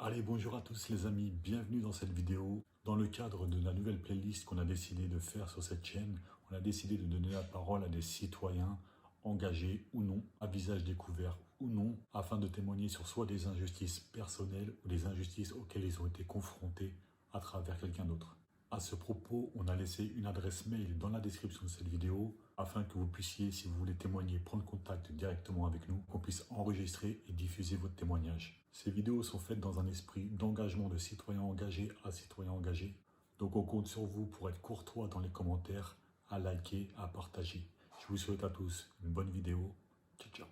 Allez, bonjour à tous les amis, bienvenue dans cette vidéo. Dans le cadre de la nouvelle playlist qu'on a décidé de faire sur cette chaîne, on a décidé de donner la parole à des citoyens engagés ou non, à visage découvert ou non, afin de témoigner sur soit des injustices personnelles ou des injustices auxquelles ils ont été confrontés à travers quelqu'un d'autre. À ce propos, on a laissé une adresse mail dans la description de cette vidéo afin que vous puissiez, si vous voulez témoigner, prendre contact directement avec nous, qu'on puisse enregistrer et diffuser votre témoignage. Ces vidéos sont faites dans un esprit d'engagement de citoyens engagés à citoyens engagés. Donc on compte sur vous pour être courtois dans les commentaires, à liker, à partager. Je vous souhaite à tous une bonne vidéo. Ciao, ciao.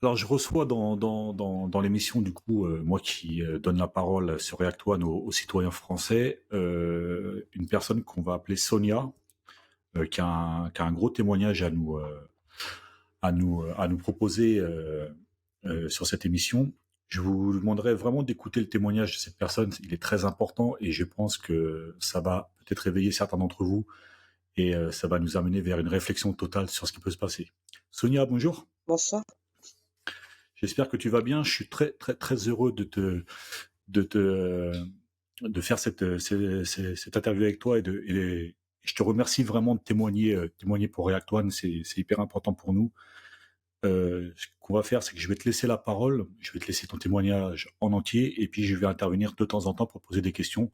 Alors, je reçois dans l'émission, du coup, moi qui donne la parole sur React One aux citoyens français, une personne qu'on va appeler Sonia, qui a un gros témoignage à nous proposer sur cette émission. Je vous demanderai vraiment d'écouter le témoignage de cette personne. Il est très important et je pense que ça va peut-être réveiller certains d'entre vous et ça va nous amener vers une réflexion totale sur ce qui peut se passer. Sonia, bonjour. Bonsoir. J'espère que tu vas bien. Je suis très heureux de faire cette interview avec toi et je te remercie vraiment de témoigner pour React One. C'est hyper important pour nous. Ce qu'on va faire, c'est que je vais te laisser la parole. Je vais te laisser ton témoignage en entier et puis je vais intervenir de temps en temps pour poser des questions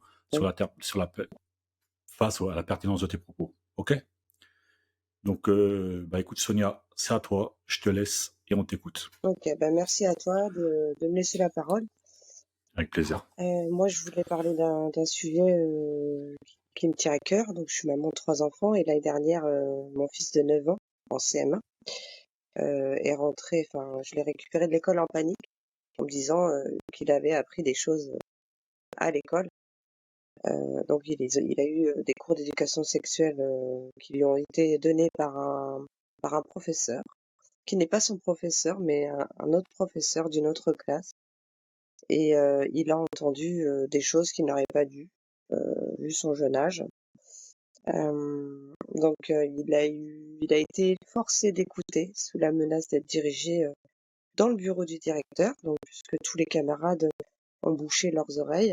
face à la pertinence de tes propos. Ok? Donc, écoute Sonia, c'est à toi. Je te laisse et on t'écoute. Ok, merci à toi de me laisser la parole. Avec plaisir. Moi, je voulais parler d'un sujet qui me tient à cœur. Donc, je suis maman de 3 enfants et l'année dernière, mon fils de 9 ans, en CM1, est rentré, je l'ai récupéré de l'école en panique en me disant qu'il avait appris des choses à l'école. Donc, il a eu des cours d'éducation sexuelle qui lui ont été donnés par un professeur, qui n'est pas son professeur, mais un autre professeur d'une autre classe. Et il a entendu des choses qu'il n'aurait pas dû, vu son jeune âge. Donc il a été forcé d'écouter sous la menace d'être dirigé dans le bureau du directeur, donc puisque tous les camarades ont bouché leurs oreilles,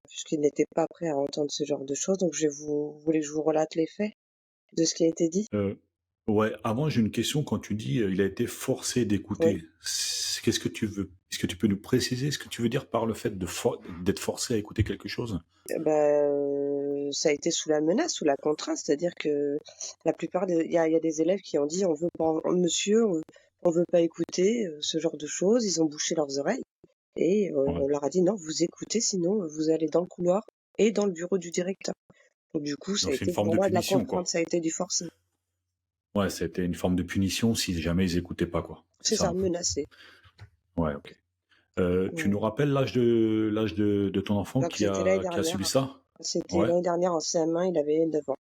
puisqu'ils n'étaient pas prêts à entendre ce genre de choses. Donc vous voulez que je vous relate les faits de ce qui a été dit? Ouais, avant j'ai une question. Quand tu dis il a été forcé Oui. d'écouter, qu'est-ce que tu veux? Est-ce que tu peux nous préciser ce que tu veux dire par le fait d'être forcé à écouter quelque chose? Ça a été sous la menace, sous la contrainte, c'est-à-dire que la plupart il y a des élèves qui ont dit on veut pas, monsieur, on veut pas écouter ce genre de choses, ils ont bouché leurs oreilles et Ouais. on leur a dit non, vous écoutez, sinon vous allez dans le couloir et dans le bureau du directeur. Donc du coup, ça a Donc c'est une été forme pour de moi de la punition, contrainte, quoi. ça a été du forcing. Ouais, c'était une forme de punition si jamais ils écoutaient pas, quoi. C'est C'est ça ça, un peu. menacé. Ouais, ok. Tu Mm. nous rappelles l'âge de ton enfant Donc c'était l'année qui a dernière. subi ça? C'était Ouais, l'année dernière en CM1, il avait 9 ans.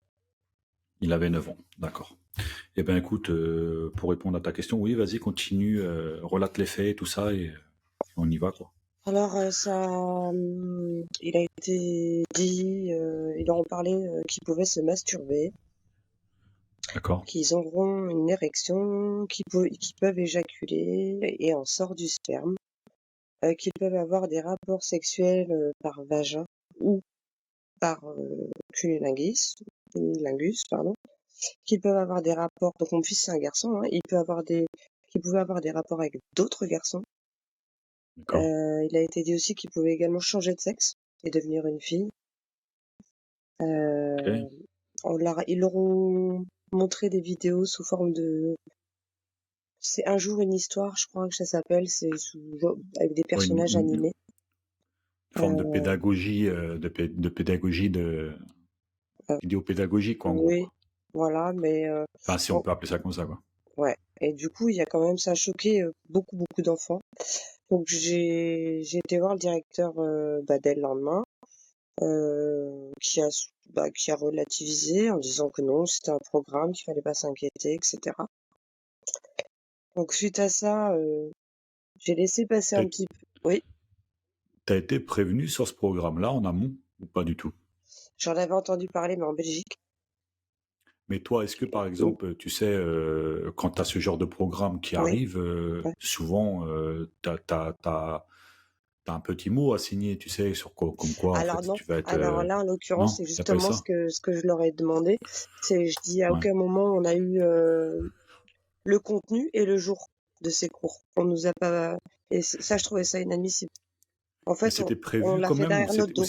il avait 9 ans, d'accord. Eh ben écoute, pour répondre à ta question, oui, vas-y, continue, relate les faits, tout ça, et on y va, quoi. Alors il a été dit, ils leur ont parlé qu'ils pouvaient se masturber, D'accord. qu'ils auront une érection, qu'ils peuvent éjaculer et en sort du sperme, qu'ils peuvent avoir des rapports sexuels par vagin ou par cunnilingus, pardon, qu'ils peuvent avoir des rapports. Donc mon fils c'est un garçon, hein, qu'il pouvait avoir des rapports avec d'autres garçons. D'accord. Il a été dit aussi qu'il pouvait également changer de sexe et devenir une fille. Ok. Ils leur ont montré des vidéos sous forme de... C'est Un jour une histoire, je crois que ça s'appelle. Avec des Ouais, personnages animés. forme de Euh, pédagogie, de pédagogie, euh, idéopédagogie, quoi, en gros, oui, quoi. voilà, mais Enfin, si on bon, peut appeler ça comme ça, quoi. ouais. Et du coup, il y a quand même, ça a choqué beaucoup d'enfants. Donc j'ai été voir le directeur dès le lendemain, qui a relativisé en disant que non, c'était un programme, qu'il fallait pas s'inquiéter, etc. Donc suite à ça, j'ai laissé passer T'as un petit peu. Oui. t'as été prévenu sur ce programme-là en amont ou pas du tout? J'en avais entendu parler, mais en Belgique. Mais toi, est-ce que par Mmh. exemple, tu sais, quand tu as ce genre de programme qui Oui, arrive, ouais. souvent, tu un petit mot à signer, tu sais, sur quoi comme quoi en Alors fait non, tu vas être, alors là, en l'occurrence, non? c'est Il y a pas eu justement ça? ce que je leur ai demandé. C'est je dis: «À Ouais. aucun moment on a eu, le contenu et le jour de ces cours. On nous a pas» et ça, je trouvais ça inadmissible. En Mais fait, c'était on prévu l'a quand fait même derrière notre dos.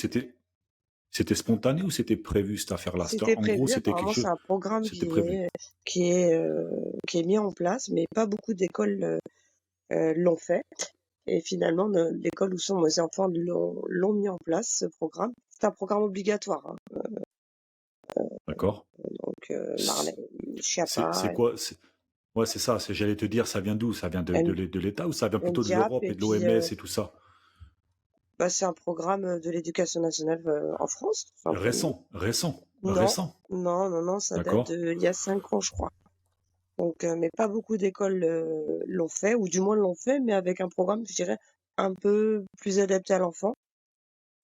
c'était spontané ou c'était prévu cette affaire-là? C'était En gros, prévu, c'était quelque apparemment, c'est chose un programme c'était prévu? qui est, heu, qui est mis en place, mais pas beaucoup d'écoles, l'ont fait. Et finalement, l'école où sont mes enfants l'ont mis en place, ce programme. C'est un programme obligatoire, hein, D'accord. donc Marley, C Chiappa, c'est quoi? Ouais, c'est ça, j'allais te dire, ça vient d'où? Ça vient M de l'État ou ça vient plutôt de MDiap l'Europe et et de puis, l'OMS et tout ça? bah, c'est un programme, de l'éducation nationale, en France, tout simplement. Non, Récent, non, ça date d'accord, de il y a 5 ans, je crois. Donc mais pas beaucoup d'écoles, l'ont fait ou du moins l'ont fait, mais avec un programme, je dirais, un peu plus adapté à l'enfant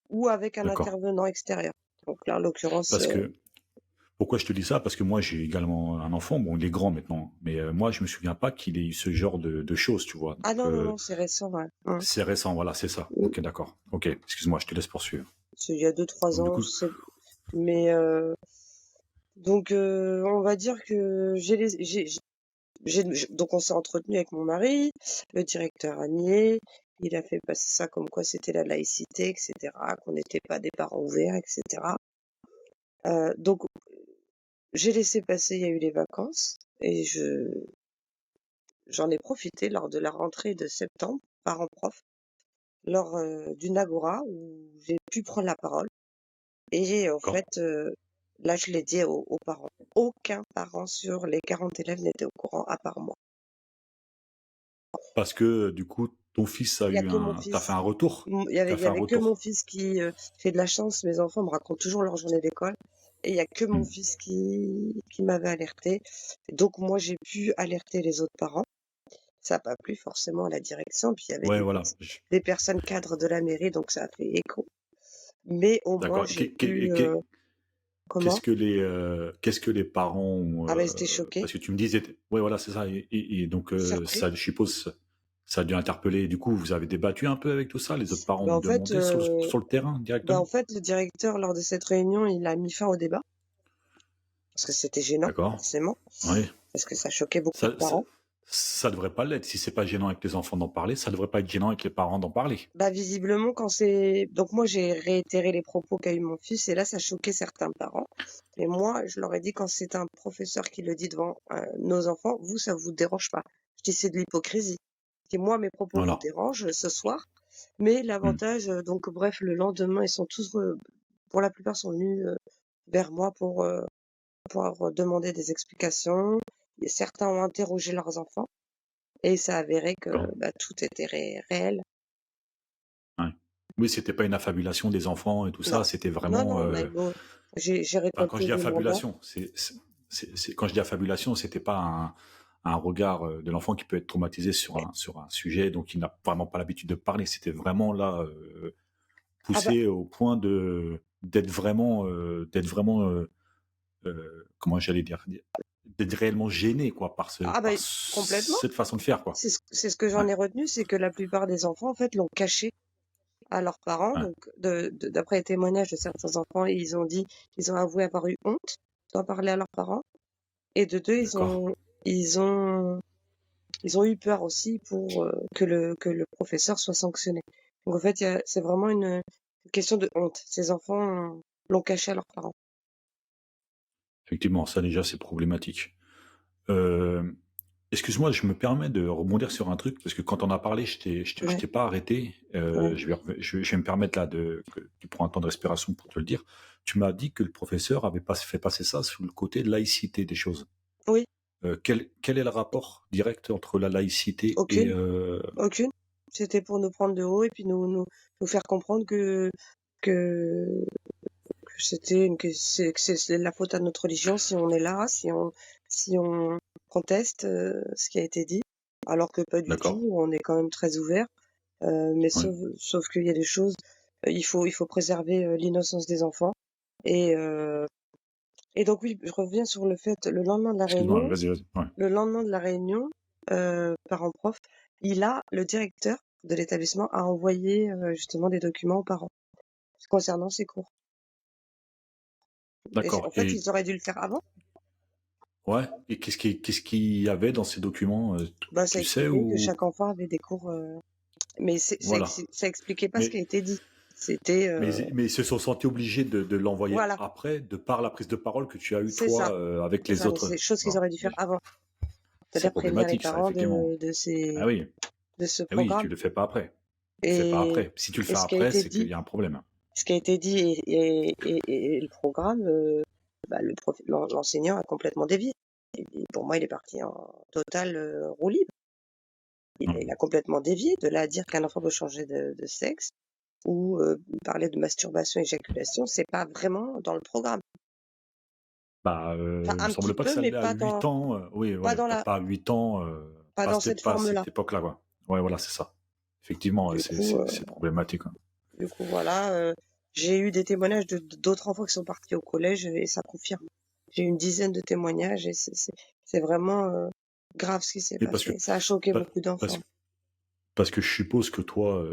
ou avec un d'accord. intervenant extérieur. Donc là, en l'occurrence, Parce que pourquoi je te dis ça? Parce que moi, j'ai également un enfant, bon, il est grand maintenant, mais moi, je me souviens pas qu'il ait eu ce genre de choses, tu vois? ah Donc non, c'est récent, ouais. Mmh. c'est récent, voilà, c'est ça. Mmh. OK, d'accord. OK, excuse-moi, je te laisse poursuivre. C'est il y a 2-3 Donc du ans, coup je sais mais donc on va dire que donc on s'est entretenu avec mon mari, le directeur a nié, il a fait passer ça comme quoi c'était la laïcité et cetera, qu'on n'était pas des parents ouverts et cetera. Donc j'ai laissé passer, il y a eu les vacances et j'en ai profité lors de la rentrée de septembre, parents-prof, lors, d'une agora où j'ai pu prendre la parole et en d'accord. fait, là je l'ai dit aux parents. Aucun parent sur les 40 élèves n'était au courant à part moi. Parce que, du coup, ton fils a Il y a eu que mon un tu fait fils. un retour? Tu Il y fait un avait que mon retour? fils qui, j'ai de la chance, mes enfants me racontent toujours leur journée d'école et il y a que mon Mmh. fils qui m'avait alertée. Donc moi, j'ai pu alerter les autres parents. Ça a pas plu forcément à la direction, puis il y avait Ouais, voilà, je des personnes cadres de la mairie, donc ça a fait écho. Mais au moins, d'accord. j'ai pu, comment? Qu'est-ce que les parents ont, Ah bah, ils étaient choqués, parce que tu me disais ouais, voilà, c'est ça et donc surpris. ça, je suppose, ça a dû interpeller du coup, vous avez débattu un peu avec tout ça? Les autres parents Bah, ont en fait, demandé sur le terrain directement? le directeur, lors de cette réunion, il a mis fin au débat parce que c'était gênant, D'accord, forcément, oui. parce que ça choquait beaucoup de Ça ça parents. ça devrait pas l'être. Si c'est pas gênant avec les enfants d'en parler, ça devrait pas être gênant avec les parents d'en parler. Bah, visiblement, quand c'est donc moi, j'ai réitéré les propos qu'a eu mon fils et là, ça choquait certains parents. Mais moi, je leur ai dit: «Quand c'est un professeur qui le dit devant, nos enfants, vous, ça vous dérange pas». Je dis: «C'est de l'hypocrisie». Je dis: «Moi, mes propos vous Voilà. dérangent, ce soir, mais Mmh. l'avantage» donc bref, le lendemain, ils sont tous pour la plupart, sont venus, vers moi pour demander des explications et certains ont interrogé leurs enfants et il s'est avéré que, D'accord. bah, tout était réel. Ouais. Oui, c'était pas une affabulation des enfants et tout Non. ça, c'était Non, vraiment, non, on a eu beau j'ai enfin, quand je récolté dis des mandats. affabulation, quand je dis affabulation, c'était pas un regard, de l'enfant qui peut être traumatisé sur un sujet dont il n'a vraiment pas l'habitude de parler. C'était vraiment là, Ah bah poussé au point de d'être vraiment, comment j'allais dire? D'être réellement gêné quoi ah bah, par complètement. cette façon de faire quoi. C'est ce que Ouais, j'en ai retenu, c'est que la plupart des enfants, en fait, l'ont caché à leurs parents. ouais, Donc d'après les témoignages de certains enfants, ils ont avoué avoir eu honte d'en parler à leurs parents et de 2, d'accord. ils ont ils ont eu peur aussi pour, que le professeur soit sanctionné. Donc en fait, c'est vraiment une question de honte. Ces enfants l'ont caché à leurs parents. Effectivement, ça déjà c'est problématique. Hem, excuse-moi, je me permets de rebondir sur un truc parce que quand on a parlé, je Ouais, t'ai pas arrêté. ouais. Je vais me permettre là de que tu prends un temps de respiration pour te le dire. Tu m'as dit que le professeur avait pas fait passer ça sous le côté de laïcité des choses. Oui, Quel est le rapport direct entre la laïcité et aucune, aucune. C'était pour nous prendre de haut et puis nous faire comprendre que c'était que c'est la faute à notre religion si on est là, si on conteste, ce qui a été dit. Alors que pas du d'accord, tout, on est quand même très ouvert. Mais oui, sauf qu'il y a des choses, il faut préserver, l'innocence des enfants Et, et donc oui, je reviens sur le fait, le lendemain de la Excuse-moi, réunion, vas-y. Ouais. parents-prof, le directeur de l'établissement a envoyé justement des documents aux parents concernant ces cours. Et D'accord. en fait, ils auraient dû le faire avant. Ouais. Et qu'est-ce qu'il y avait dans ces documents, Ben, ça tu sais expliquait que ou chaque enfant avait des cours, mais voilà. ça expliquait pas ce qui a Mais été dit. C'était, mais ils se sont sentis obligés de l'envoyer voilà, après, de par la prise de parole que tu as eue c'est ça, toi avec c'est les ça. Mais c'est autres. des choses qu'ils Bon, auraient dû faire avant. c'est C'est-à-dire prévenir les problématique ça, parents effectivement. Ah oui. de ce Ah oui, tu programme. le fais pas après. Tu le fais pas Et, après. Si tu le et fais après, c'est qu'il y a un problème. ce qui a été dit et le programme, l'enseignant a complètement dévié. Et pour moi, il est parti en total roue libre. Ouais. Il a complètement dévié de là à dire qu'un enfant peut changer de sexe ou parler de masturbation, éjaculation, c'est pas vraiment dans le programme. Bah, Enfin, il me un petit semble pas que peu, ça mais l'est à 8 ans. Oui, pas ouais, dans la, pas à 8 ans, pas dans cette pas à forme-là. cette époque-là, quoi. Ouais, voilà, c'est ça. Effectivement, Du coup, c'est problématique, hein. voilà, j'ai eu des témoignages d'autres enfants qui sont partis au collège et ça confirme. J'ai eu une dizaine de témoignages et c'est vraiment grave ce qui s'est Et parce que, passé. Ça a choqué pa- beaucoup parce, d'enfants. parce que je suppose que toi,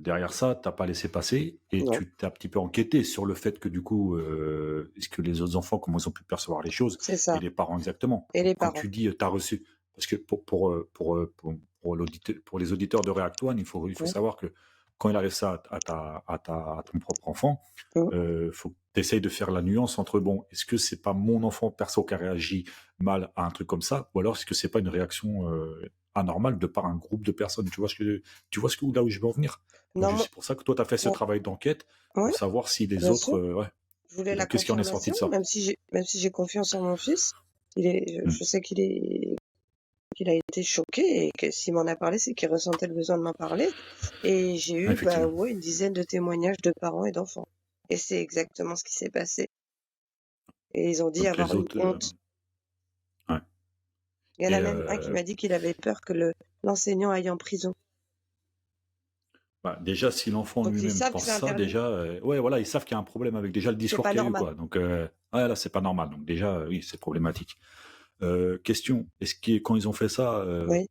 derrière ça, t'as pas laissé passer et Non, tu t'es un petit peu enquêté sur le fait que du coup, est-ce que les autres enfants, comment ils ont pu percevoir les choses c'est et ça. les parents exactement. Et Donc les quand parents. tu dis t'as reçu, parce que pour les auditeurs de React One, il faut Ouais. savoir que quand il arrive ça à ton propre enfant, Mm. faut que tu essayes de faire la nuance entre bon, est-ce que c'est pas mon enfant perso qui a réagi mal à un truc comme ça, ou alors est-ce que c'est pas une réaction anormale de par un groupe de personnes. Tu vois là où je veux en venir. Donc Non, c'est pour ça que toi tu as fait ce ouais, travail d'enquête ouais, pour savoir si les bien autres sûr. ouais. Je voulais Et la donc qu'est-ce qui en est sorti confirmation, de ça? même si j'ai confiance en mon fils. Hmm. Je sais qu'il a été choqué et que s'il m'en a parlé, c'est qu'il ressentait le besoin de m'en parler. Et j'ai Ouais, eu, effectivement. ouais, une dizaine de témoignages de parents et d'enfants. Et c'est exactement ce qui s'est passé. Et ils ont dit Donc avoir les eu autres honte. ouais. Il y en a Et même un qui m'a dit qu'il avait peur que l'enseignant aille en prison. bah, déjà, si l'enfant Donc ils lui-même savent que pense c'est ça, interdit. déjà, ouais, voilà, ils savent qu'il y a un problème avec déjà le C'est discours pas qu'il y a eu, normal. quoi. Donc, ouais, là, c'est pas normal. Donc, déjà, oui, c'est problématique. Question, quand ils ont fait ça, Oui.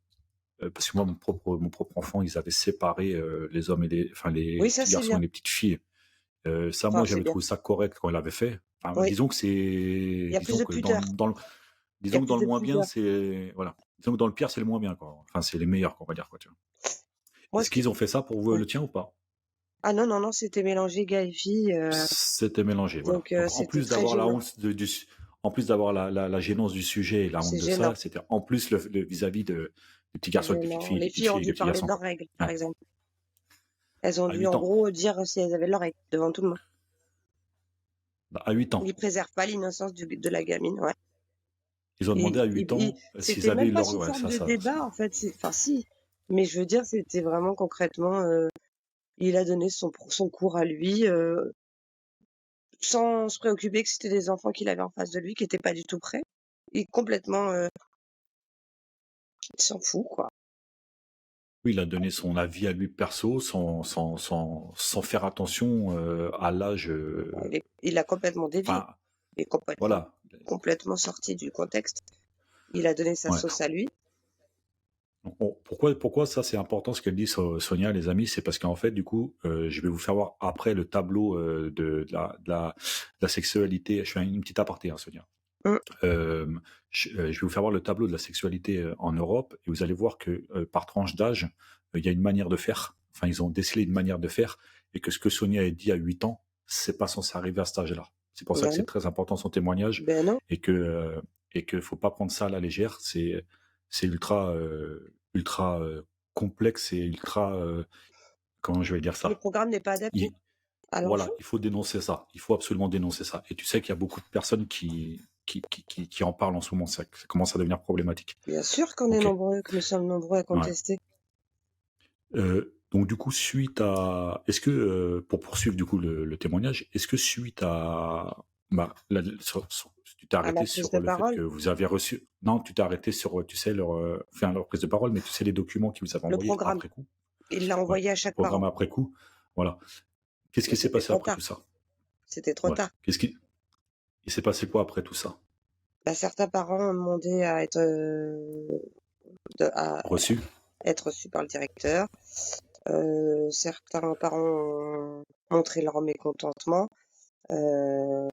parce que moi, mon propre enfant, ils avaient séparé les hommes et les Oui, ça petits c'est garçons bien. et les petites filles. Ça, Enfin, moi, c'est j'avais bien. trouvé ça correct quand il l'avait fait. Enfin, Oui. Il y a plus disons de que pudeur. Il y a disons que plus dans le de moins bien, pudeur. c'est, voilà. Disons que dans le pire, c'est le moins bien, quoi. Enfin, c'est les meilleurs, quoi, on va dire, quoi, tu vois. Moi, Est-ce qu'ils ont fait ça pour vous, ouais. le tien ou pas? Ah non, non, non, c'était mélangé gars et filles. C'était mélangé, voilà. Donc Donc en c'était plus très d'avoir la gênant. honte en plus d'avoir la gênance du sujet et la honte C'est de ça, gênant. c'était en plus vis-à-vis des petits C'est garçons et des petites gênant. filles, Les des petites filles ont filles et des dû petits parler de garçons, leurs quoi. règles, par Ouais. exemple. Elles ont À dû en 8 ans. gros dire si elles avaient leurs règles devant tout le monde. Bah, à 8 ans. Ils préservent pas l'innocence de la gamine, ouais. Ils ont demandé à 8 ans s'ils C'était avaient même eu pas leur... sous Ouais, forme de débat, en fait. Enfin, si. Mais je veux dire, c'était vraiment concrètement, il a donné son cours à lui, sans se préoccuper que c'était des enfants qu'il avait en face de lui, qui étaient pas du tout prêts. Et complètement, il s'en fout, quoi. Oui, il a donné son avis à lui perso sans faire attention à l'âge... Il a complètement dévié. Enfin, Il est voilà. complètement sorti du contexte. Il a donné sa Ouais. sauce à lui. Pourquoi ça c'est important ce qu'elle dit Sonia, les amis, c'est parce qu'en fait du coup je vais vous faire voir après le tableau de la sexualité. Je fais une petite aparté, hein, Sonia. Mmh. Je vais vous faire voir le tableau de la sexualité en Europe et vous allez voir que par tranche d'âge il y a une manière de faire. Enfin ils ont décelé une manière de faire et que ce que Sonia a dit à 8 ans, c'est pas censé arriver à cet âge-là. C'est pour ça que Ben c'est non, très important son témoignage ben non. et que faut pas prendre ça à la légère. C'est ultra complexe et ultra comment je vais dire Le ça. programme n'est pas adapté Il, à l'enfant. voilà, il faut dénoncer ça. Il faut absolument dénoncer ça. Et tu sais qu'il y a beaucoup de personnes qui en parlent en ce moment. Ça commence à devenir problématique. Bien sûr qu'on est Ok. nombreux, que nous sommes nombreux à Ouais. contester. Donc du coup, est-ce que pour poursuivre du coup le témoignage, est-ce que suite à tu t'es À ma arrêté prise sur de le fait parole, que vous avez reçu, non, tu t'es arrêté sur, tu sais, leur prise de parole, mais tu sais les documents qu'ils vous avaient le envoyés programme, après coup, il l'a ouais, envoyé à le chaque parent. programme après coup, voilà. Qu'est-ce Mais qui s'est c'était passé trop après tard. tout ça? C'était trop Ouais. tard. Il s'est passé quoi après tout ça? Bah, certains parents ont demandé à Reçu? être reçus par le directeur. Certains parents ont montré leur mécontentement. Heu,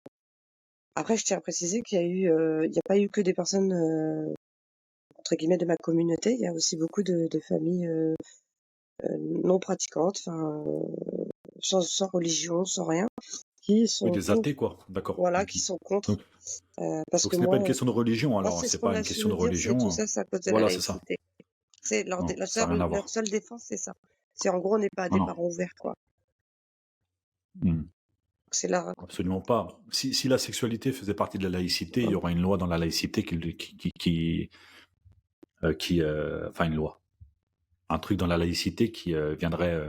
Après je tiens à préciser il y a pas eu que des personnes, entre guillemets «de ma communauté». Il y a aussi beaucoup de familles, non pratiquantes, enfin, sans religion, sans rien, qui Oui, sont des contre, athées, quoi. D'accord. voilà, OK. qui sont contre, Donc parce donc que ce n'est pas moi, une question de religion moi alors, c'est ce c'est qu'on pas a une su question nous de dire, c'est tout religion, ça, c'est à cause de la voilà, c'est ça. laïcité. C'est Non, leur ça a rien à leur voir. seule défense, c'est ça. C'est en gros, on n'est pas Non, des non. parents ouverts, quoi. Mmh. C'est leur Absolument pas. Si la sexualité faisait partie de la laïcité, il y mmh, aura une loi dans la laïcité enfin une loi, un truc dans la laïcité qui, viendrait,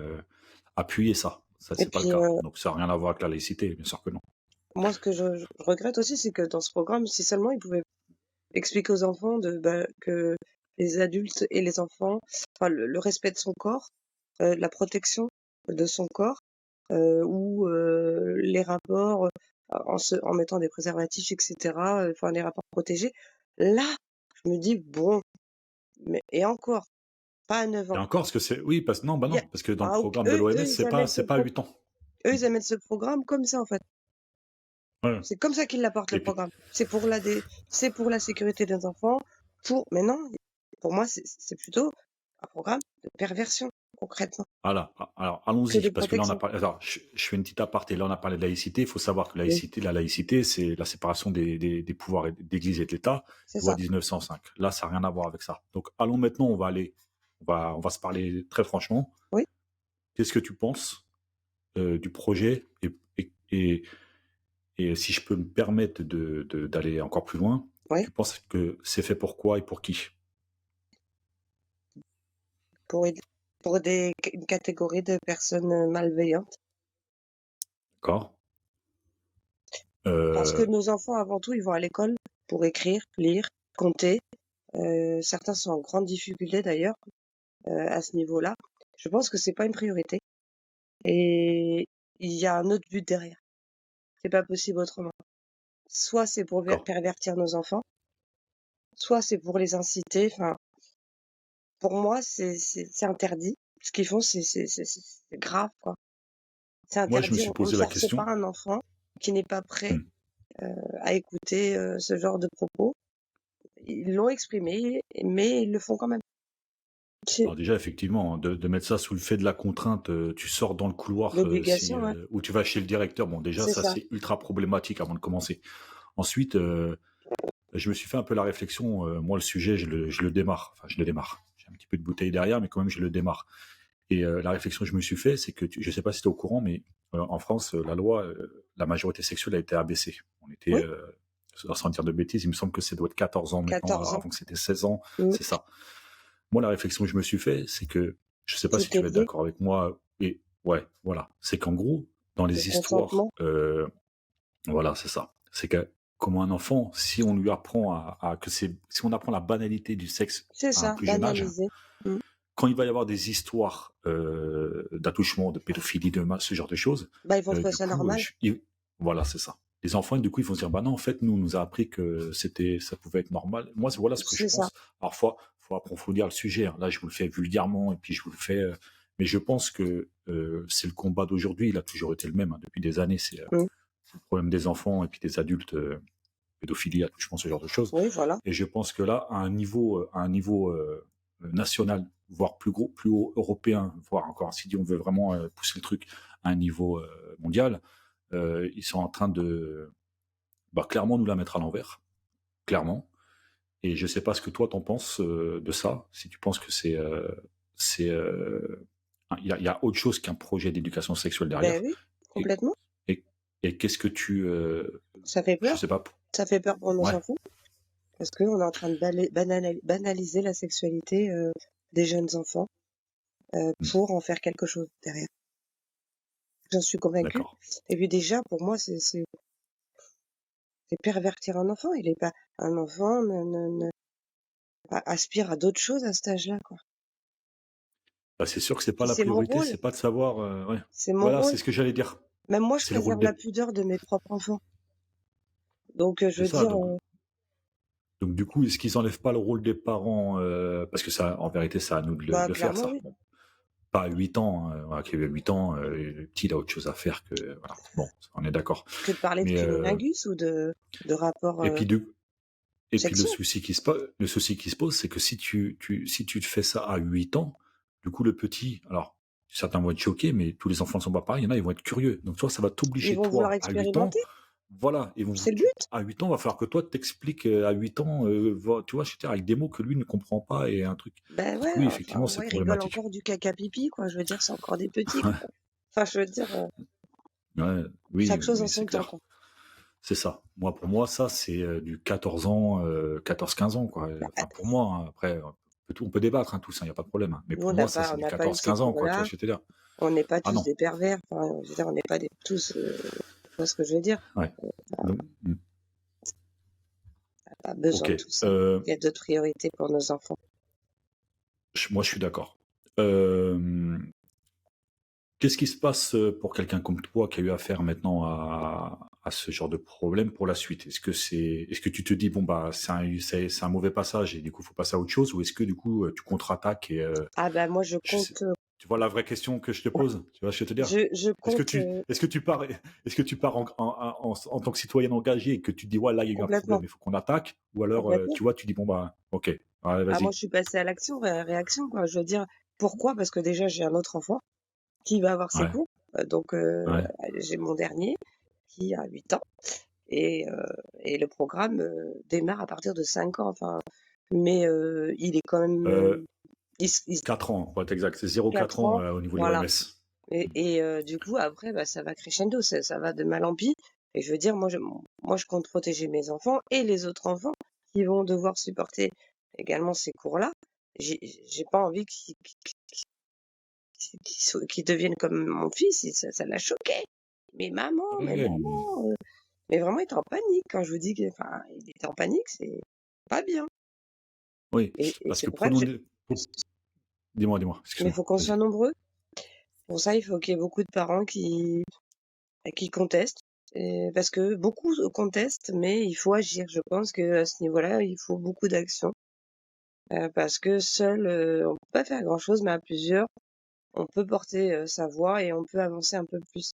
appuyer ça. Ça, et c'est pas le puis, cas. Donc ça a rien à voir avec la laïcité, bien sûr que non. moi, ce que je regrette aussi, c'est que dans ce programme, si seulement ils pouvaient expliquer aux enfants que les adultes et les enfants, enfin le respect de son corps, la protection de son corps, ou les rapports, en mettant des préservatifs et cetera, enfin les rapports protégés. Là, je me dis: «Bon, mais» et encore, pas à 9 Et ans. encore, parce que c'est oui, parce non, bah Il y a non, parce que dans le ah OK, programme de l'OMS, ils amènent ce c'est pas 8 ans. eux, ils amènent ce programme comme ça, en fait. Ouais. C'est comme ça qu'ils l'apportent le Et puis programme. C'est pour la sécurité des enfants, mais non, pour moi, c'est plutôt un programme de perversion, concrètement, voilà, alors que de allons-y, parce que là, on a protection. parlé alors je fais une petite aparté. Là, on a parlé de laïcité. Il faut savoir que Oui, la laïcité, c'est la séparation des pouvoirs d'Église et de l'État, c'est loi ça. 1905. Là, ça a rien à voir avec ça. Donc allons maintenant, on va se parler très franchement. Oui, Qu'est-ce que tu penses, du projet et si je peux me permettre d'aller encore plus loin, oui, tu penses que c'est fait pour quoi et pour qui? pour une pour une catégorie de personnes, malveillantes. D'accord? Parce que Heu, nos enfants, avant tout, ils vont à l'école pour écrire, lire, compter. Certains sont en grande difficulté d'ailleurs, à ce niveau-là. Je pense que c'est pas une priorité et il y a un autre but derrière. C'est pas possible autrement. Soit c'est pour d'accord. pervertir nos enfants, soit c'est pour les inciter. Enfin, pour moi, c'est interdit. Ce qu'ils font, c'est grave, quoi. C'est Moi, je me interdit. suis On ne posé la force pas question. un enfant qui n'est pas prêt, Mmh. à écouter, ce genre de propos. Ils l'ont exprimé, mais ils le font quand même. C'est Alors déjà, effectivement, de mettre ça sous le fait de la contrainte, tu sors dans le couloir, l'obligation, ouais. ou tu vas chez le directeur. Bon, déjà, C'est ça, ça. c'est ultra problématique avant de commencer. Ensuite, je me suis fait un peu la réflexion, moi, le sujet, je le démarre. Enfin, je le démarre. J'ai un petit peu de bouteille derrière, mais quand même, je le démarre. Et la réflexion que je me suis fait, c'est que je ne sais pas si tu es au courant, mais en France, la loi, la majorité sexuelle a été abaissée. On était, Oui, sans dire de bêtises, il me semble que ça doit être 14 ans maintenant, 14 ans. avant que c'était 16 ans, Mmh. c'est ça. Moi, la réflexion que je me suis fait, c'est que, je ne sais pas si Tout est tu vas être lié, d'accord avec moi, et ouais, voilà, c'est qu'en gros, dans le les histoires, consentement. voilà, c'est ça. C'est que, comme un enfant, si on lui apprend si on apprend la banalité du sexe C'est à un ça, plus jeune âge, banaliser. Mmh. quand il va y avoir des histoires, d'attouchement, de pédophilie, ce genre de choses, Bah, ils vont trouver du ça coup, normal. voilà, c'est ça. Les enfants, du coup, ils vont se dire: «Bah non, en fait, nous, on nous a appris que ça pouvait être normal». Moi, voilà ce que je C'est ça. pense. Parfois, faut approfondir le sujet, hein. Là, je vous le fais vulgairement et puis je vous le fais, mais je pense que, c'est le combat d'aujourd'hui. Il a toujours été le même, hein, depuis des années. Mmh. C'est le problème des enfants et puis des adultes, pédophilie, attouchement, ce genre de choses. Oui, voilà. Et je pense que là, à un niveau national, voire plus haut européen, voire encore, si on veut vraiment pousser le truc à un niveau mondial, ils sont en train de clairement nous la mettre à l'envers, clairement. Et je sais pas ce que toi t'en penses de ça, si tu penses que c'est il y a autre chose qu'un projet d'éducation sexuelle Ben derrière. oui, Et, complètement. et, et qu'est-ce que Ça fait je peur. sais pas, Ça fait peur pour nos ouais. enfants parce qu'on est en train de banaliser la sexualité, des jeunes enfants, Hmm, pour en faire quelque chose derrière. J'en suis convaincue. d'accord. Et puis déjà, pour moi, c'est pervertir un enfant. Il est pas un enfant aspire à d'autres choses à cet âge-là, quoi. Bah, c'est sûr que c'est pas Puis la c'est mon priorité, rôle, c'est pas de savoir, ouais. c'est mon Voilà, rôle. c'est ce que j'allais dire. Même moi, je C'est le rôle préserve la des pudeur de mes propres enfants. Donc, je C'est veux ça. dire, Donc du coup, est-ce qu'ils enlèvent pas le rôle des parents parce que ça, en vérité, c'est à nous de bah, le faire, clairement, ça. oui. Bon, pas à 8 ans, voilà, qu'il avait 8 ans, le petit, il a autre chose à faire que... Voilà. Bon, on est d'accord. Que de parler de Mais, cunnilingus ou de rapport et puis, et puis sexuel. le souci qui se pose, c'est que si tu te fais ça à 8 ans, du coup, le petit, alors, certains vont être choqués, mais tous les enfants ne sont pas pareils, il y en a, ils vont être curieux. Donc, toi, ça va Ils t'obliger, vont vouloir toi, à 8 ans, expérimenter, voilà, c'est le but. à 8 ans, il va falloir que toi, t'expliques à 8 ans, tu vois, je veux dire, avec des mots que lui ne comprend pas et un truc. Ben Donc ouais, oui, enfin, effectivement, c'est ouais, ils rigolent problématique. encore du caca pipi, quoi. Je veux dire, c'est encore des petits, quoi. Enfin, je veux dire, Ouais, oui, chaque chose en c'est son temps, clair. quoi. C'est ça. Moi, pour moi, ça, c'est du 14 ans, 14-15 ans, quoi. Bah, Enfin, pour moi, hein, après, on peut débattre, hein, tout ça, il n'y a pas de problème, hein. Mais nous, pour moi, ça, c'est on du n'a pas eu ces 14-15 ans, quoi, tu vois, cours-là. je vais te dire. On n'est pas Ah tous non, des pervers. Enfin, je veux dire, on n'est pas tous, tu vois ce que je veux dire? ouais. Donc, On n'a pas besoin de ok. tout ça. Il y a d'autres priorités pour nos enfants. Moi, je suis d'accord. Qu'est-ce qui se passe pour quelqu'un comme toi qui a eu affaire maintenant à ce genre de problème pour la suite? Est-ce que tu te dis, bon, bah, c'est un mauvais passage et du coup, il faut passer à autre chose, ou est-ce que du coup, tu contre-attaques et Ah ben, moi, je je sais- compte, tu vois la vraie question que je te pose? Tu vois, je vais te dire. je compte Est-ce que tu pars en tant que citoyen engagé et que tu dis, ouais, là, il y a eu un complètement, problème, il faut qu'on attaque, ou alors, complètement. tu vois, tu dis, bon, bah, ok, allez, Ah, moi, vas-y. je suis passée à l'action, réaction, quoi. Je veux dire, pourquoi? Parce que déjà, j'ai un autre enfant qui va avoir ses Ouais, cours. Donc, ouais. j'ai mon dernier qui a 8 ans et le programme démarre à partir de 5 ans. Enfin, mais il est quand même Euh, il 4 ans, pour être exact, c'est 0,4 4 ans ans, au niveau de voilà. l'OMS. Et du coup, après, bah, ça va crescendo, ça va de mal en pis. Et je veux dire, moi, je compte protéger mes enfants et les autres enfants qui vont devoir supporter également ces cours-là. J'ai pas envie qu'ils deviennent comme mon fils. Et ça l'a choqué. Mais Ouais, maman. Mais vraiment, il était en panique quand je vous dis que, enfin, il était en panique, c'est pas bien. oui, Et parce c'est que pour ça que dis-moi, mais il excuse-moi, faut qu'on soit vas-y. nombreux. Pour ça, il faut qu'il y ait beaucoup de parents qui contestent. Parce que beaucoup contestent, mais il faut agir. Je pense que à ce niveau-là, il faut beaucoup d'action. Parce que seul, on peut pas faire grand-chose, mais à plusieurs, on peut porter sa voix et on peut avancer un peu plus.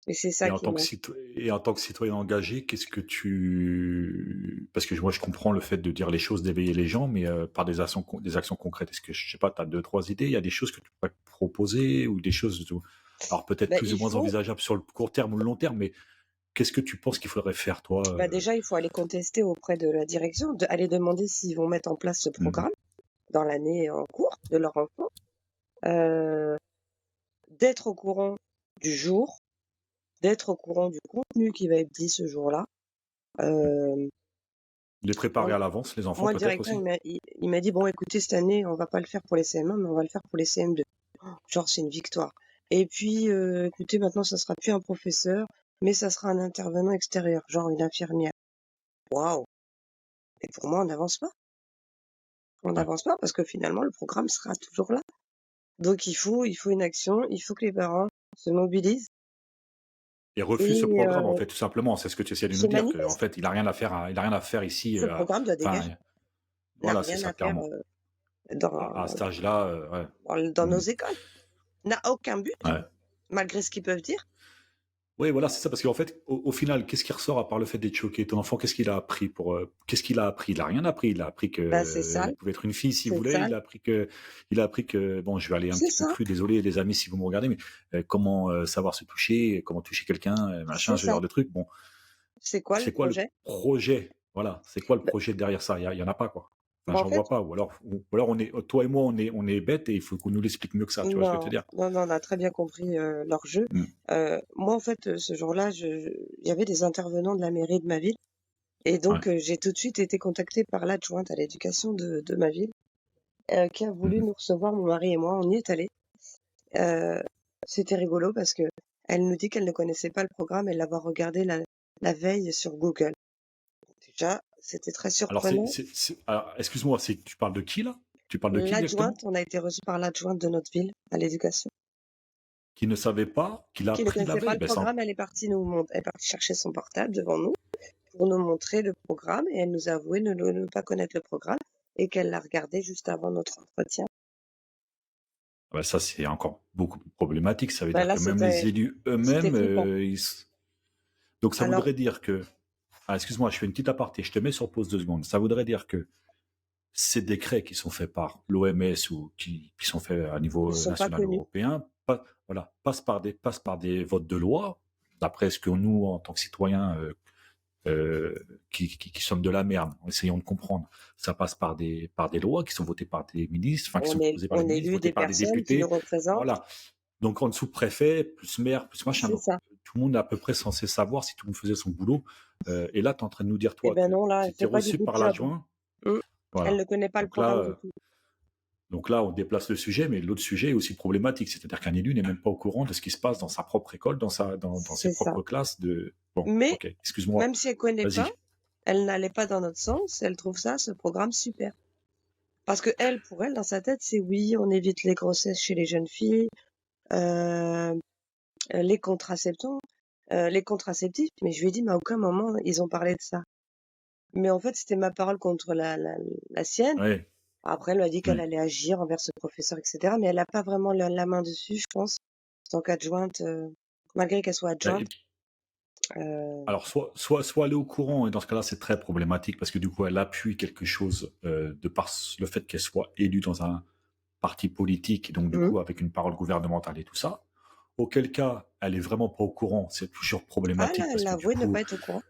Et c'est ça qui manque. Et en tant que citoyen engagé, qu'est-ce que tu... Parce que moi, je comprends le fait de dire les choses, d'éveiller les gens, mais par des actions concrètes. Est-ce que, je sais pas, tu as deux, trois idées? Il y a des choses que tu pourrais proposer ou des choses, alors peut-être Ben, plus ou il moins faut, envisageables sur le court terme ou le long terme, mais qu'est-ce que tu penses qu'il faudrait faire, toi bah déjà, il faut aller contester auprès de la direction, aller demander s'ils vont mettre en place ce Mhm. programme dans l'année en cours de leur enfant, euh, d'être au courant du jour, d'être au courant du contenu qui va être dit ce jour-là. Euh, Les préparer moi, à l'avance, les enfants, moi, le peut-être directeur, aussi? il m'a dit, bon, écoutez, cette année, on va pas le faire pour les CM1, mais on va le faire pour les CM2. Genre, c'est une victoire. Et puis, écoutez, maintenant, ça sera plus un professeur, mais ça sera un intervenant extérieur, genre une infirmière. Waouh! Et pour moi, on n'avance pas. On Ouais. n'avance pas parce que finalement, le programme sera toujours là. Donc, il faut une action, il faut que les parents se mobilisent Et refuse ce et programme, en fait, tout simplement. C'est ce que tu essaies de nous se dire, qu'en manifestent. fait, il a rien à faire ici. Ce programme doit Enfin, dégager. Il n'a voilà, c'est rien ça, à faire clairement. À dans, cet âge-là, ouais. dans nos Mhm. écoles. N'a aucun but, Ouais. malgré ce qu'ils peuvent dire. Oui, voilà, c'est ça, parce qu'en fait, au final, qu'est-ce qui ressort à part le fait d'être choqué? Ton enfant, qu'est-ce qu'il a appris qu'est-ce qu'il a appris? Il a rien appris. Il a appris Bah, c'est que il sale, pouvait être une fille s'il c'est voulait. sale, Il a appris que, bon, je vais aller un c'est petit peu ça, cru, désolé les amis si vous me regardez, mais comment savoir se toucher, comment toucher quelqu'un, machin, c'est ce ça. genre de truc. Bon, C'est quoi le c'est quoi le projet? projet? Voilà, c'est quoi le Bah, projet derrière ça? Il y en a pas, quoi. Enfin, bah, en j'en fait, vois pas. Ou alors toi et moi, on est bêtes et il faut qu'on nous l'explique mieux que ça. Tu vois ce que je veux te non, dire? non, non, on a très bien compris leur jeu. Mm. Moi, en fait, ce jour-là, il y avait des intervenants de la mairie de ma ville. Et Ouais. donc, j'ai tout de suite été contactée par l'adjointe à l'éducation de ma ville, qui a voulu Mhm. nous recevoir, mon mari et moi. On y est allés. Euh, C'était rigolo parce que elle nous dit qu'elle ne connaissait pas le programme, elle l'avait regardé la veille sur Google. Déjà, c'était très Alors, surprenant. alors, excuse-moi, tu parles de qui là? Tu parles de qui L'adjointe, exactement? on a été reçu par l'adjointe de notre ville à l'éducation, Qui ne savait pas, qu'il a qui ne appris la connaissait pas veille. le Ben, ça, programme. Elle est partie chercher son portable devant nous. pour nous montrer le programme et elle nous a avoué ne pas connaître le programme et qu'elle l'a regardé juste avant notre entretien. Bah, ça, c'est encore beaucoup plus problématique. Ça veut Bah, dire là, que même les élus c'était eux-mêmes, flippant. donc ça Alors voudrait dire que ah excuse-moi, je fais une petite aparté, je te mets sur pause 2 secondes. Ça voudrait dire que ces décrets qui sont faits par l'OMS ou qui sont faits à ils niveau, sont pas national ou connus. européen, voilà, passent par des votes de loi, d'après ce que nous, en tant que citoyens, qui sommes de la merde, essayons de comprendre. Ça passe par des lois qui sont votées par des ministres, enfin qui sont proposées par les On ministres, élu votées des par des personnes qui nous députés. représentent. Voilà. Donc en dessous préfet, plus maire, plus machin. C'est Donc ça. tout le monde est à peu près censé savoir si tout le monde faisait son boulot. Et là, tu es en train de nous dire, Eh toi, ben que non, là, tu elle étais fait pas du reçu good par job. l'adjoint. Mmh. Elle Voilà. ne connaît pas le Donc là, programme du tout. donc là, on déplace le sujet, mais l'autre sujet est aussi problématique. C'est-à-dire qu'un élu n'est même pas au courant de ce qui se passe dans sa propre école, dans ses C'est ça. propres classes. Bon, Mais ok, excuse-moi. même si elle connaît pas, Vas-y. elle n'allait pas dans notre sens, elle trouve ça, ce programme, super. Parce que elle, pour elle, dans sa tête, c'est oui, on évite les grossesses chez les jeunes filles, euh, les contraceptions, les contraceptifs. Mais je lui ai dit, mais à aucun moment, ils ont parlé de ça. Mais en fait, c'était ma parole contre la sienne. Ouais, Après, elle m'a dit qu'elle ouais. allait agir envers ce professeur, etc. Mais elle n'a pas vraiment la main dessus, je pense, en tant qu'adjointe, malgré qu'elle soit Bah, adjointe. Euh, alors, soit elle est au courant, et dans ce cas-là, c'est très problématique, parce que du coup, elle appuie quelque chose de par le fait qu'elle soit élue dans un parti politique, et donc du hum. coup, avec une parole gouvernementale et tout ça. Auquel cas, elle est vraiment pas au courant, c'est toujours Ah là, problématique, elle parce a que du avoué ne coup, pas être au courant.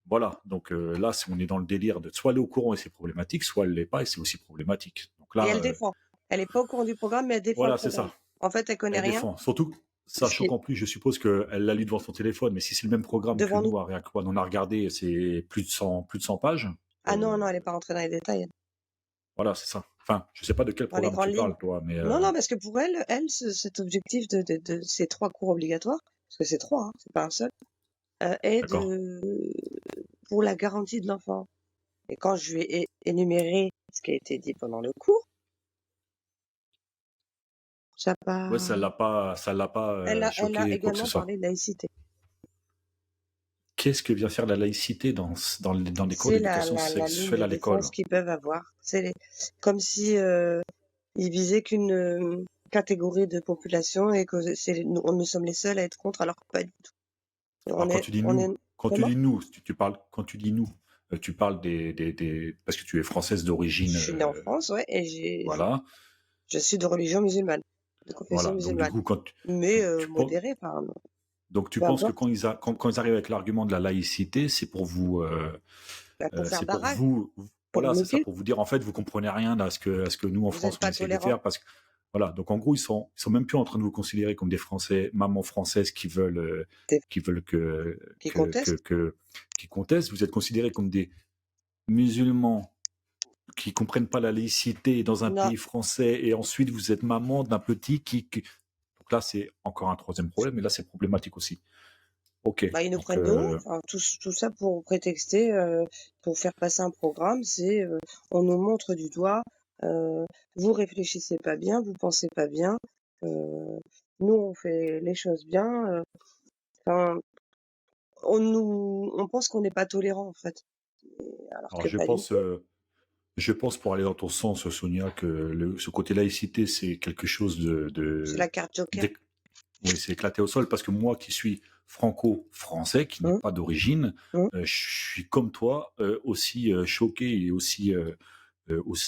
voilà. Donc là, si on est dans le délire de soit elle est au courant et c'est problématique, soit elle l'est pas et c'est aussi problématique. Donc Et là, elle défend. Elle est pas au courant du programme, mais elle défend le voilà, c'est programme. ça. En fait, elle connaît Elle rien. défend. Surtout, Ce sachant qui est qu'en plus, je suppose qu'elle l'a lu devant son téléphone, mais si c'est le même programme que devant nous. nous, à quoi on a regardé, c'est plus de 100 pages. Ah non, non, elle est pas rentrée dans les détails, elle. Voilà, c'est ça. Enfin, je sais pas de quel Dans les programme grandes tu lignes. parles, toi, mais Non, non, parce que pour elle, cet objectif de ces 3 cours obligatoires, parce que c'est 3, hein, c'est pas un seul, est d'accord. pour la garantie de l'enfant. Et quand je lui ai énuméré ce qui a été dit pendant le cours, ça a Ouais, pas. ça l'a pas Elle a choqué, quoi que ce également soit. parlé de laïcité. Qu'est-ce que vient faire la laïcité dans les cours C'est d'éducation la ligne sexuelle de à défense l'école? qu'ils peuvent avoir. Comme si ils visaient qu'une catégorie de population et que nous sommes les seuls à être contre, alors que pas du tout. Alors quand tu dis On est nous, comment? quand tu dis nous, tu parles parce que tu es française d'origine, Je suis née en France, ouais, et voilà, je suis de religion musulmane, de confession voilà. Donc du musulmane, coup, mais tu penses, modérée, enfin, donc tu peu penses que importe, quand ils arrivent avec l'argument de la laïcité, pour faire c'est pour barrage, vous, pour voilà, nous c'est ça, dire, pour vous dire en fait, vous comprenez rien à ce que nous en vous n'êtes France on pas essaye de tolérants, faire, parce que voilà. Donc en gros, ils sont même plus en train de vous considérer comme des Français, mamans françaises qui veulent qui contestent. qui contestent. Vous êtes considérés comme des musulmans qui comprennent pas la laïcité dans un Non, pays français, et ensuite vous êtes maman d'un petit donc là c'est encore un troisième problème, et là c'est problématique aussi. Ok, bah, ils nous donc prennent de haut, enfin, tout ça pour prétexter, pour faire passer un programme, c'est on nous montre du doigt, vous réfléchissez pas bien, vous pensez pas bien, nous on fait les choses bien, enfin, on pense qu'on n'est pas tolérant en fait, alors alors que pas du tout. je pense pour aller dans ton sens, Sonia, que ce côté laïcité c'est quelque chose C'est la carte joker. oui, c'est éclaté au sol, parce que moi qui suis franco-français, qui n'ai Mmh, pas d'origine, mmh, je suis comme toi aussi choqué et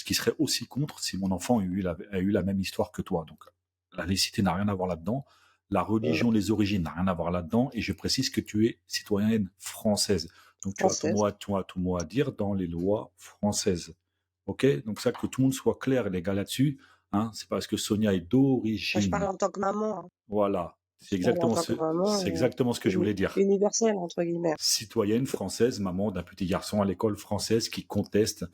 qui serait aussi contre si mon enfant a eu la même histoire que toi. Donc la laïcité n'a rien à voir là-dedans. La mmh, religion, les origines n'a rien à voir là-dedans. Et je précise que tu es citoyenne française. Donc tu as française. tout mot à dire dans les lois françaises. Ok. Donc ça, que tout le monde soit clair et les gars là-dessus. Hein, c'est parce que Sonia est Enfin, je parle d'origine. en tant que maman, hein. Voilà. Je parle en tant que C'est maman, exactement ce que je voulais dire. universelle entre guillemets. Citoyenne française, maman d'un petit garçon à l'école française qui conteste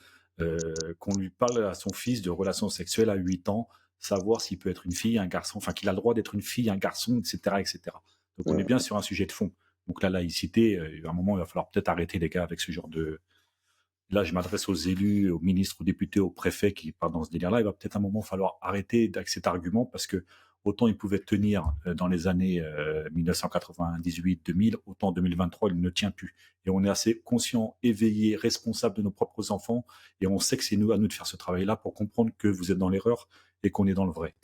qu'on lui parle à son fils de relations sexuelles à 8 ans, savoir s'il peut être une fille, un garçon, enfin qu'il a le droit d'être une fille, un garçon, etc., etc. Donc on est Mmh. bien sur un sujet de fond. Donc la laïcité, à un moment, il va falloir peut-être arrêter les gars avec ce genre de... Là, je m'adresse aux élus, aux ministres, aux députés, aux préfets qui partent dans ce délire-là. Il va peut-être un moment falloir arrêter avec cet argument, parce que autant il pouvait tenir dans les années 1998-2000, autant en 2023, il ne tient plus. Et on est assez conscient, éveillé, responsable de nos propres enfants, et on sait que c'est à nous de faire ce travail-là pour comprendre que vous êtes dans l'erreur et qu'on est dans le vrai.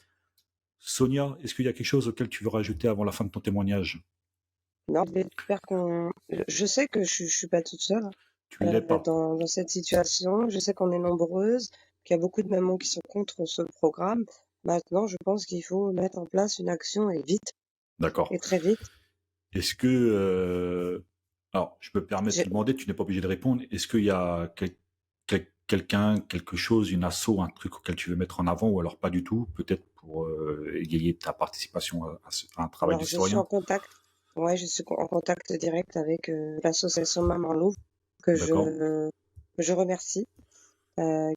Sonia, est-ce qu'il y a quelque chose auquel tu veux rajouter avant la fin de ton témoignage? Non, j'espère qu'on. Je sais que je suis pas toute seule Tu ne l'es pas. dans cette situation. Je sais qu'on est nombreuses, qu'il y a beaucoup de mamans qui sont contre ce programme. Maintenant, je pense qu'il faut mettre en place une action et vite, D'accord. et très vite. Est-ce que... alors, je me permets de te J'ai- demander, tu n'es pas obligé de répondre, est-ce qu'il y a quelqu'un, quelque chose, une asso, un truc auquel tu veux mettre en avant, ou alors pas du tout, peut-être pour égayer ta participation à un travail Alors, du je suis en citoyen? contact. Ouais, je suis en contact direct avec l'association Maman Louve que D'accord. je remercie,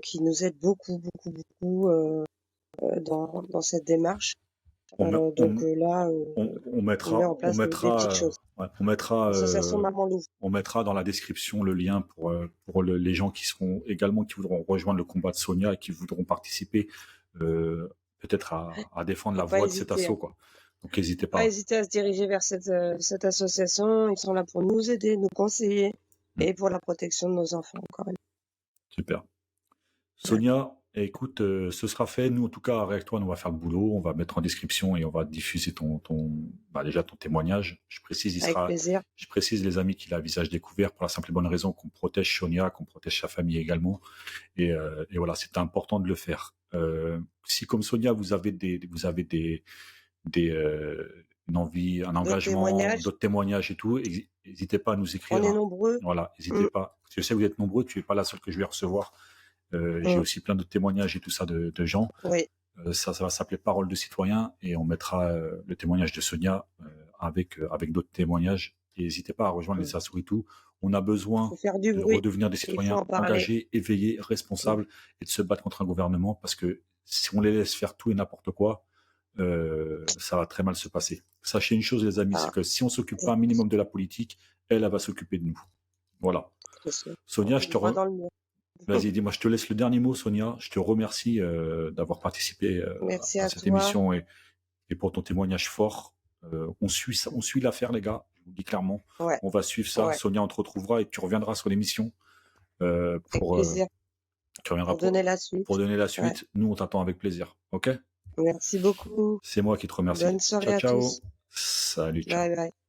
qui nous aide beaucoup, beaucoup, beaucoup dans cette démarche. On, me- Donc là, on on met mettra, en place des petites choses. on mettra, Association Maman Louve. on mettra dans la description le lien pour les gens qui seront également, qui voudront rejoindre le combat de Sonia et qui voudront participer, peut-être à défendre la Faut pas voix de cet hésiter, hein. assaut, quoi. Donc n'hésitez Pas pas. hésiter à se diriger vers cette association. Ils sont là pour nous aider, nous conseiller Mm. et pour la protection de nos enfants, encore une Super. fois. Sonia, écoute, ce sera fait. Nous, en tout cas, avec toi, on va faire le boulot. On va mettre en description et on va diffuser déjà ton témoignage. Avec plaisir. Je précise, les amis, qu'il a un visage découvert pour la simple et bonne raison qu'on protège Sonia, qu'on protège sa famille également. Et voilà, c'est important de le faire. Si, comme Sonia, vous avez une envie, un D'autres engagement, témoignages. d'autres témoignages et tout, n'hésitez pas à nous On écrire, est hein. nombreux. Voilà, n'hésitez Mm, pas. Je sais que vous êtes nombreux, tu n'es pas la seule que je vais recevoir. J'ai mm. aussi plein de témoignages et tout ça de gens. Oui, Ça va s'appeler Parole de citoyen et on mettra le témoignage de Sonia avec d'autres témoignages. Et n'hésitez pas à rejoindre les mm. assos et tout. On a Il besoin faut faire du de bruit. redevenir des Il faut citoyens en parler. engagés, éveillés, Mm. responsables et de se battre contre un gouvernement parce que si on les laisse faire tout et n'importe quoi, ça va très mal se passer. Sachez une chose, les amis, c'est Ah, que si on s'occupe pas un minimum de la politique, elle va s'occuper de nous. Voilà. c'est sûr. Sonia, Droit dans le mur. vas-y, dis-moi, je te laisse le dernier mot, Sonia. Je te remercie d'avoir participé Merci à à cette toi. émission et pour ton témoignage fort. On suit l'affaire, les gars. Je vous le dis clairement. Ouais, On va suivre ça. ouais. Sonia, on te retrouvera et tu reviendras sur l'émission Avec plaisir. tu reviendras Pour donner la suite. pour donner la Ouais. suite. Nous, on t'attend avec plaisir. OK? Merci beaucoup. C'est moi qui te remercie. Bonne soirée Ciao, à ciao. tous. Salut, ciao. Bye bye.